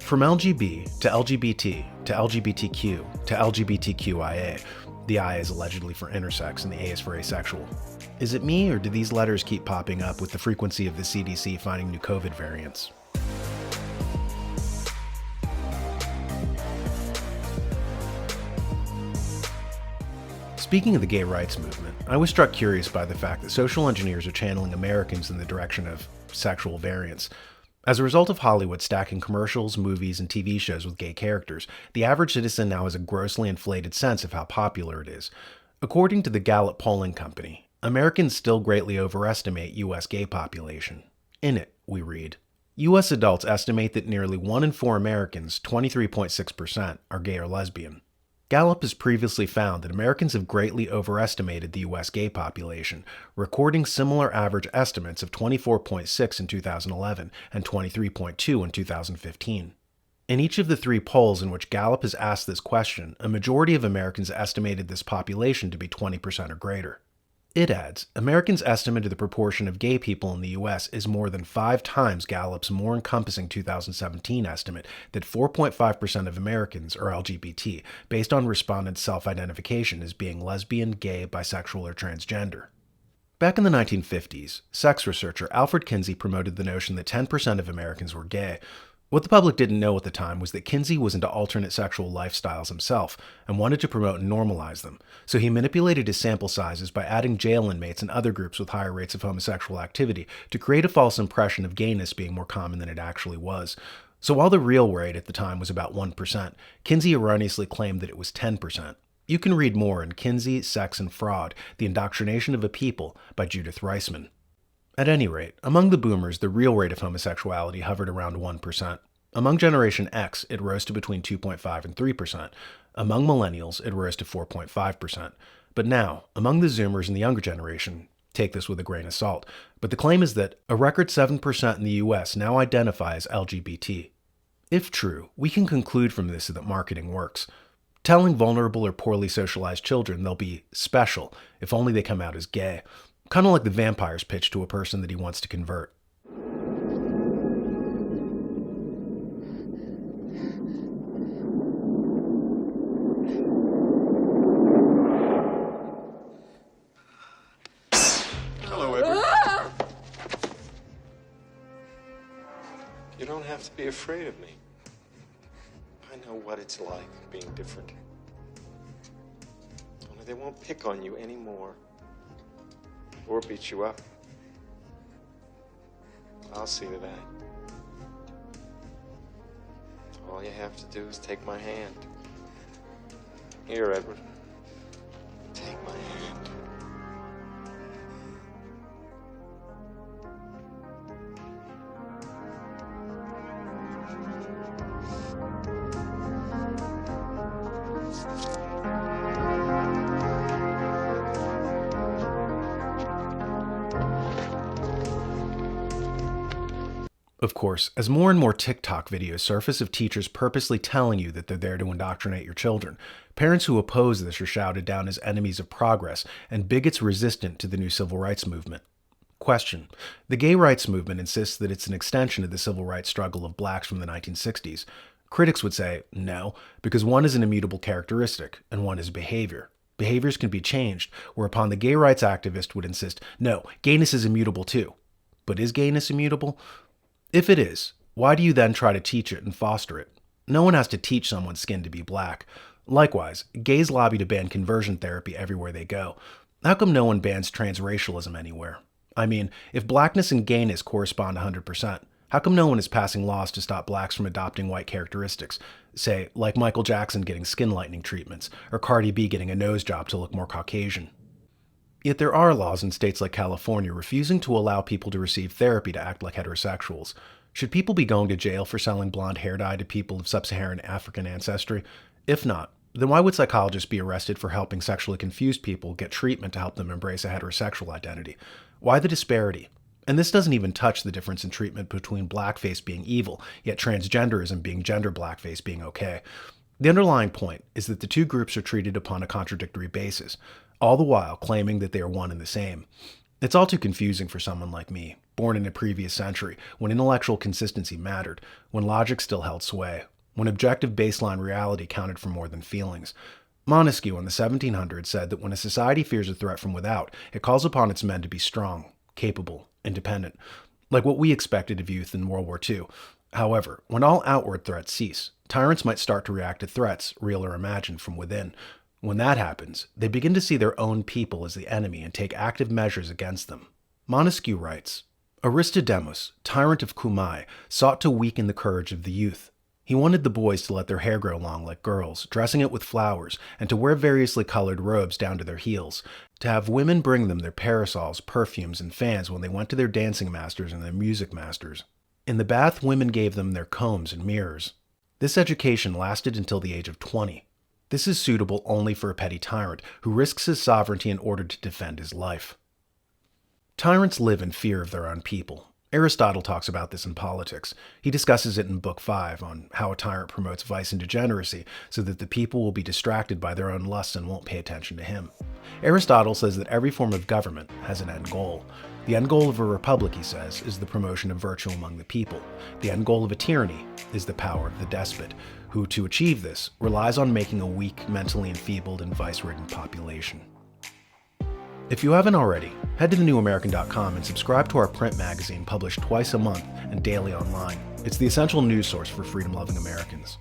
From LGB to LGBT to LGBTQ to LGBTQIA, the I is allegedly for intersex and the A is for asexual. Is it me, or do these letters keep popping up with the frequency of the CDC finding new COVID variants? Speaking of the gay rights movement, I was struck curious by the fact that social engineers are channeling Americans in the direction of sexual variance. As a result of Hollywood stacking commercials, movies, and TV shows with gay characters, the average citizen now has a grossly inflated sense of how popular it is. According to the Gallup polling company, Americans still greatly overestimate U.S. gay population. In it, we read, U.S. adults estimate that nearly 1 in 4 Americans, 23.6%, are gay or lesbian. Gallup has previously found that Americans have greatly overestimated the U.S. gay population, recording similar average estimates of 24.6 in 2011 and 23.2 in 2015. In each of the 3 polls in which Gallup has asked this question, a majority of Americans estimated this population to be 20% or greater. It adds, Americans estimated the proportion of gay people in the U.S. is more than 5 times Gallup's more encompassing 2017 estimate that 4.5% of Americans are LGBT, based on respondents' self-identification as being lesbian, gay, bisexual, or transgender. Back in the 1950s, sex researcher Alfred Kinsey promoted the notion that 10% of Americans were gay. What the public didn't know at the time was that Kinsey was into alternate sexual lifestyles himself and wanted to promote and normalize them, so he manipulated his sample sizes by adding jail inmates and other groups with higher rates of homosexual activity to create a false impression of gayness being more common than it actually was. So while the real rate at the time was about 1%, Kinsey erroneously claimed that it was 10%. You can read more in Kinsey, Sex, and Fraud, The Indoctrination of a People by Judith Reisman. At any rate, among the boomers, the real rate of homosexuality hovered around 1%. Among Generation X, it rose to between 2.5 and 3%. Among millennials, it rose to 4.5%. But now, among the Zoomers and the younger generation, take this with a grain of salt, but the claim is that a record 7% in the US now identify as LGBT. If true, we can conclude from this that marketing works. Telling vulnerable or poorly socialized children they'll be special if only they come out as gay. Kind of like the vampire's pitch to a person that he wants to convert. Hello, Edward. You don't have to be afraid of me. I know what it's like being different. Only they won't pick on you anymore. Or beat you up. I'll see to that. All you have to do is take my hand. Here, Edward. Take my hand. Of course, as more and more TikTok videos surface of teachers purposely telling you that they're there to indoctrinate your children, parents who oppose this are shouted down as enemies of progress and bigots resistant to the new civil rights movement. Question: the gay rights movement insists that it's an extension of the civil rights struggle of blacks from the 1960s. Critics would say, no, because one is an immutable characteristic and one is behavior. Behaviors can be changed, whereupon the gay rights activist would insist, no, gayness is immutable too. But is gayness immutable? If it is, why do you then try to teach it and foster it? No one has to teach someone's skin to be black. Likewise, gays lobby to ban conversion therapy everywhere they go. How come no one bans transracialism anywhere? I mean, if blackness and gayness correspond 100%, how come no one is passing laws to stop blacks from adopting white characteristics? Say, like Michael Jackson getting skin lightening treatments, or Cardi B getting a nose job to look more Caucasian. Yet there are laws in states like California refusing to allow people to receive therapy to act like heterosexuals. Should people be going to jail for selling blonde hair dye to people of sub-Saharan African ancestry? If not, then why would psychologists be arrested for helping sexually confused people get treatment to help them embrace a heterosexual identity? Why the disparity? And this doesn't even touch the difference in treatment between blackface being evil, yet transgenderism being gender blackface being okay. The underlying point is that the two groups are treated upon a contradictory basis, all the while claiming that they are one and the same. It's all too confusing for someone like me, born in a previous century, when intellectual consistency mattered, when logic still held sway, when objective baseline reality counted for more than feelings. Montesquieu in the 1700s said that when a society fears a threat from without, it calls upon its men to be strong, capable, independent, like what we expected of youth in World War II. However, when all outward threats cease, tyrants might start to react to threats, real or imagined, from within. When that happens, they begin to see their own people as the enemy and take active measures against them. Montesquieu writes, Aristodemus, tyrant of Cumae, sought to weaken the courage of the youth. He wanted the boys to let their hair grow long like girls, dressing it with flowers, and to wear variously colored robes down to their heels, to have women bring them their parasols, perfumes, and fans when they went to their dancing masters and their music masters. In the bath, women gave them their combs and mirrors. This education lasted until the age of 20. This is suitable only for a petty tyrant who risks his sovereignty in order to defend his life. Tyrants live in fear of their own people. Aristotle talks about this in Politics. He discusses it in Book 5 on how a tyrant promotes vice and degeneracy so that the people will be distracted by their own lusts and won't pay attention to him. Aristotle says that every form of government has an end goal. The end goal of a republic, he says, is the promotion of virtue among the people. The end goal of a tyranny is the power of the despot, who, to achieve this, relies on making a weak, mentally enfeebled, and vice-ridden population. If you haven't already, head to thenewamerican.com and subscribe to our print magazine published twice a month and daily online. It's the essential news source for freedom-loving Americans.